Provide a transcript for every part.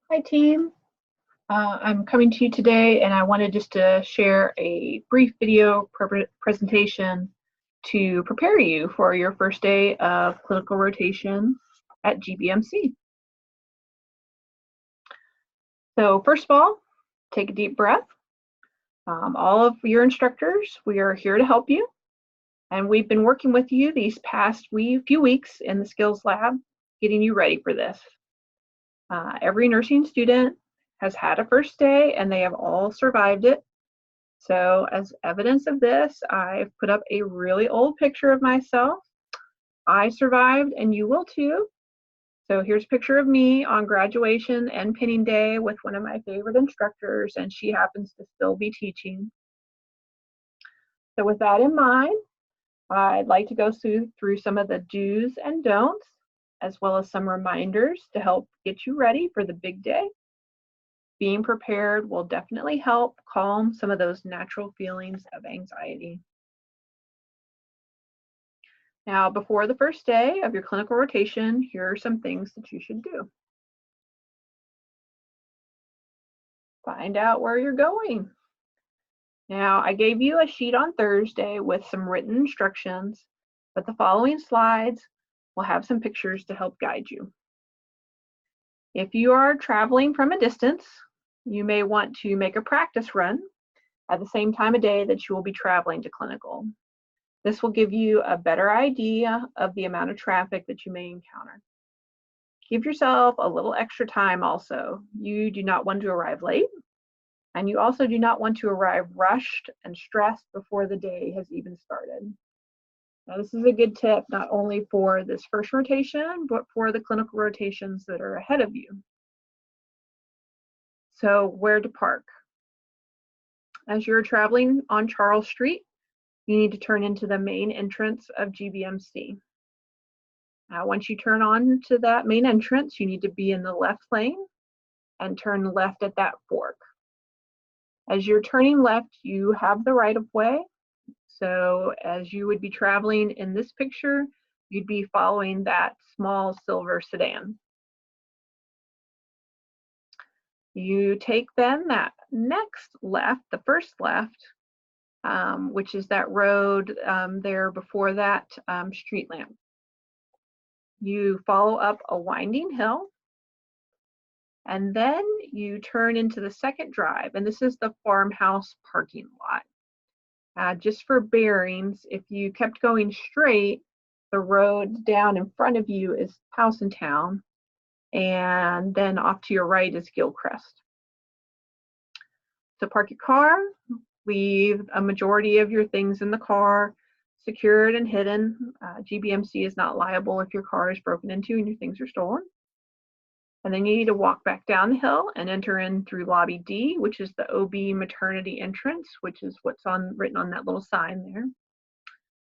Hi team, I'm coming to you today and I wanted just to share a brief video presentation to prepare you for your first day of clinical rotation at GBMC. So first of all, take a deep breath. All of your instructors, we are here to help you, and we've been working with you these past few weeks in the skills lab, getting you ready for this. Every nursing student has had a first day and they have all survived it. So as evidence of this, I've put up a really old picture of myself. I survived and you will too. So here's a picture of me on graduation and pinning day with one of my favorite instructors, and she happens to still be teaching. So with that in mind, I'd like to go through some of the do's and don'ts, as well as some reminders to help get you ready for the big day. Being prepared will definitely help calm some of those natural feelings of anxiety. Now, before the first day of your clinical rotation, here are some things that you should do. Find out where you're going. Now, I gave you a sheet on Thursday with some written instructions, but the following slides will have some pictures to help guide you. If you are traveling from a distance, you may want to make a practice run at the same time of day that you will be traveling to clinical. This will give you a better idea of the amount of traffic that you may encounter. Give yourself a little extra time also. You do not want to arrive late, and you also do not want to arrive rushed and stressed before the day has even started. Now, this is a good tip not only for this first rotation, but for the clinical rotations that are ahead of you. So, where to park? As you're traveling on Charles Street, you need to turn into the main entrance of GBMC. Now, once you turn on to that main entrance, you need to be in the left lane and turn left at that fork. As you're turning left, you have the right of way. So as you would be traveling in this picture, you'd be following that small silver sedan. You take then that next left, the first left, which is that road there before that street lamp. You follow up a winding hill, and then you turn into the second drive, and this is the farmhouse parking lot. Just for bearings, if you kept going straight, the road down in front of you is Housetown, and then off to your right is Gilcrest. So park your car, leave a majority of your things in the car, secured and hidden. GBMC is not liable if your car is broken into and your things are stolen. And then you need to walk back down the hill and enter in through lobby D, which is the OB maternity entrance, which is what's written on that little sign there.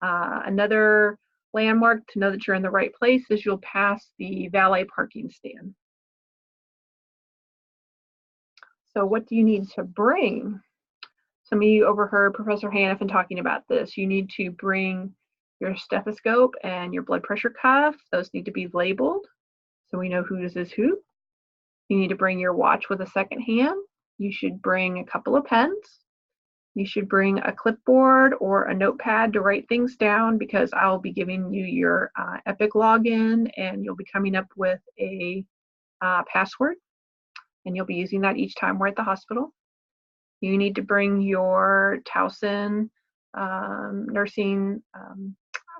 Another landmark to know that you're in the right place is you'll pass the valet parking stand. So what do you need to bring? Some of you overheard Professor Hannafin talking about this. You need to bring your stethoscope and your blood pressure cuff. Those need to be labeled so we know whose is who. You need to bring your watch with a second hand. You should bring a couple of pens. You should bring a clipboard or a notepad to write things down, because I'll be giving you your Epic login, and you'll be coming up with a password, and you'll be using that each time we're at the hospital. You need to bring your Towson nursing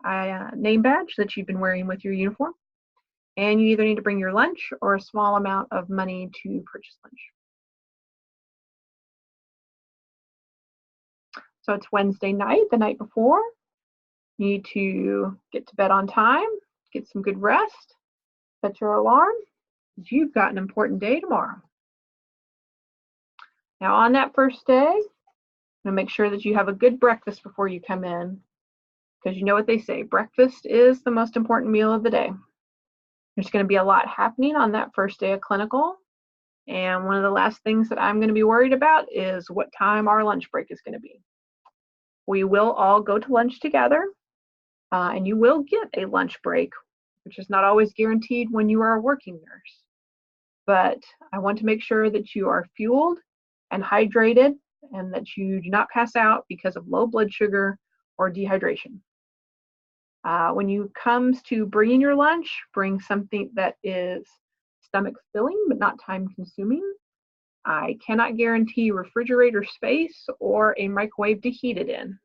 name badge that you've been wearing with your uniform. And you either need to bring your lunch or a small amount of money to purchase lunch. So it's Wednesday night, the night before. You need to get to bed on time, get some good rest, set your alarm, because you've got an important day tomorrow. Now on that first day, I'm gonna make sure that you have a good breakfast before you come in, because you know what they say, breakfast is the most important meal of the day. There's going to be a lot happening on that first day of clinical. And one of the last things that I'm going to be worried about is what time our lunch break is going to be. We will all go to lunch together, and you will get a lunch break, which is not always guaranteed when you are a working nurse. but I want to make sure that you are fueled and hydrated and that you do not pass out because of low blood sugar or dehydration. When you comes to bringing your lunch, bring something that is stomach filling but not time consuming. I cannot guarantee refrigerator space or a microwave to heat it in.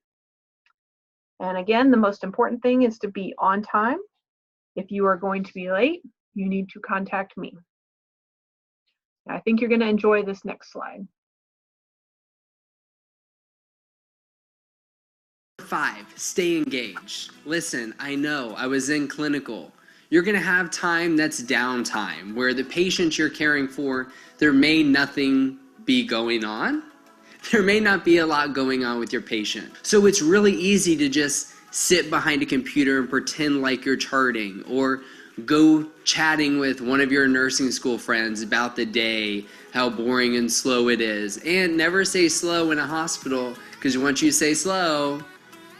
And again, the most important thing is to be on time. If you are going to be late, you need to contact me. I think you're going to enjoy this next slide. 5, stay engaged. Listen, I know I was in clinical. You're going to have time that's downtime where the patient you're caring for, there may nothing be going on. There may not be a lot going on with your patient. So it's really easy to just sit behind a computer and pretend like you're charting, or go chatting with one of your nursing school friends about the day, how boring and slow it is. And never say slow in a hospital, because once you say slow,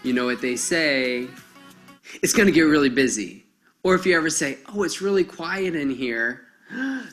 you know what they say, it's going to get really busy. Or if you ever say, oh, it's really quiet in here,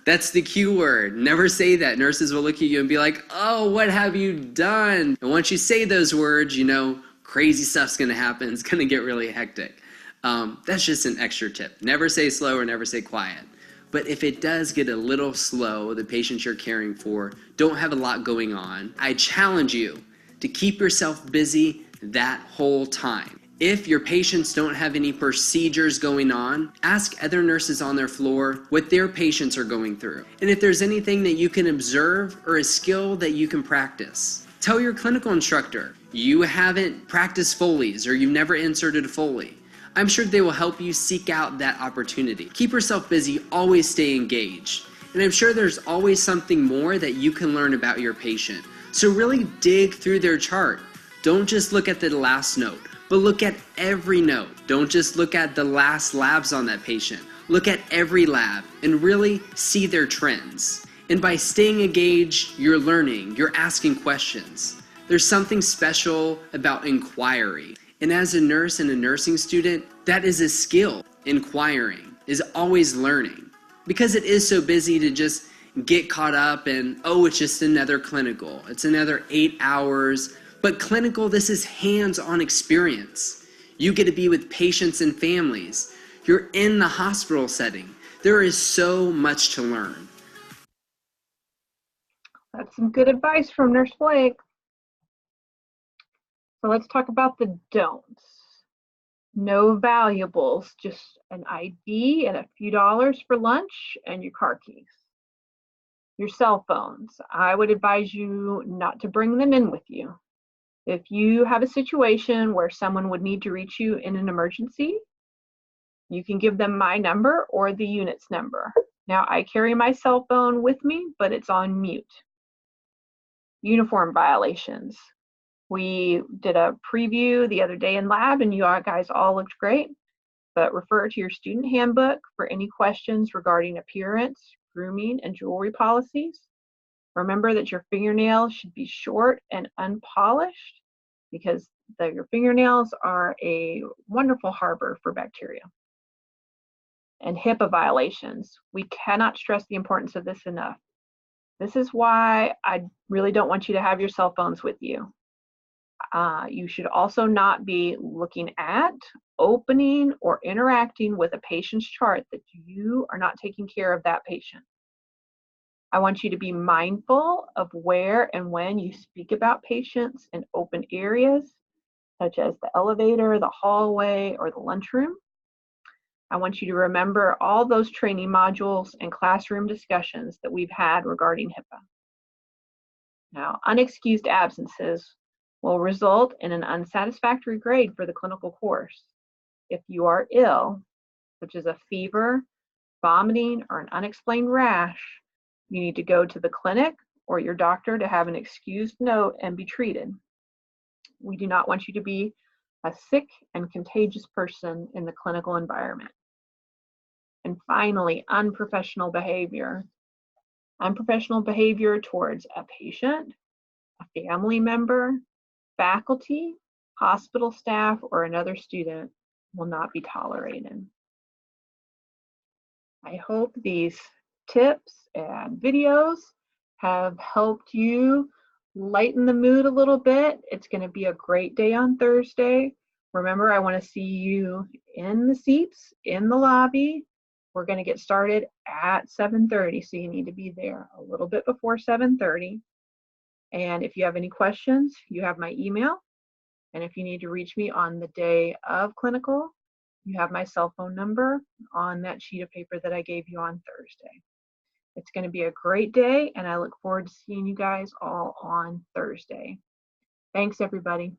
that's the Q word. Never say that. Nurses will look at you and be like, oh, what have you done? And once you say those words, you know, crazy stuff's going to happen. It's going to get really hectic. That's just an extra tip. Never say slow or never say quiet. But if it does get a little slow, the patient you're caring for don't have a lot going on, I challenge you to keep yourself busy that whole time. If your patients don't have any procedures going on, ask other nurses on their floor what their patients are going through. And if there's anything that you can observe or a skill that you can practice, tell your clinical instructor you haven't practiced Foley's or you've never inserted a Foley. I'm sure they will help you seek out that opportunity. Keep yourself busy, always stay engaged. And I'm sure there's always something more that you can learn about your patient. So really dig through their chart. Don't just look at the last note, but look at every note. Don't just look at the last labs on that patient. Look at every lab and really see their trends. And by staying engaged, you're learning, you're asking questions. There's something special about inquiry. And as a nurse and a nursing student, that is a skill. Inquiring is always learning. Because it is so busy to just get caught up in, oh, it's just another clinical. It's another 8 hours. But clinical, this is hands-on experience. You get to be with patients and families. You're in the hospital setting. There is so much to learn. That's some good advice from Nurse Blake. So let's talk about the don'ts. No valuables, just an ID and a few dollars for lunch and your car keys. Your cell phones, I would advise you not to bring them in with you. If you have a situation where someone would need to reach you in an emergency, you can give them my number or the unit's number. Now, I carry my cell phone with me, but it's on mute. Uniform violations. We did a preview the other day in lab, and you guys all looked great, but refer to your student handbook for any questions regarding appearance, grooming, and jewelry policies. Remember that your fingernails should be short and unpolished because your fingernails are a wonderful harbor for bacteria. And HIPAA violations. We cannot stress the importance of this enough. This is why I really don't want you to have your cell phones with you. You should also not be looking at, opening, or interacting with a patient's chart that you are not taking care of that patient. I want you to be mindful of where and when you speak about patients in open areas, such as the elevator, the hallway, or the lunchroom. I want you to remember all those training modules and classroom discussions that we've had regarding HIPAA. Now, unexcused absences will result in an unsatisfactory grade for the clinical course. If you are ill, such as a fever, vomiting, or an unexplained rash, you need to go to the clinic or your doctor to have an excused note and be treated. We do not want you to be a sick and contagious person in the clinical environment. And finally, unprofessional behavior. Unprofessional behavior towards a patient, a family member, faculty, hospital staff, or another student will not be tolerated. I hope these tips and videos have helped you lighten the mood a little bit. It's going to be a great day on Thursday. Remember, I want to see you in the seats in the lobby. We're going to get started at 7:30, so you need to be there a little bit before 7:30. And if you have any questions, you have my email. And if you need to reach me on the day of clinical, you have my cell phone number on that sheet of paper that I gave you on Thursday. It's going to be a great day, and I look forward to seeing you guys all on Thursday. Thanks, everybody.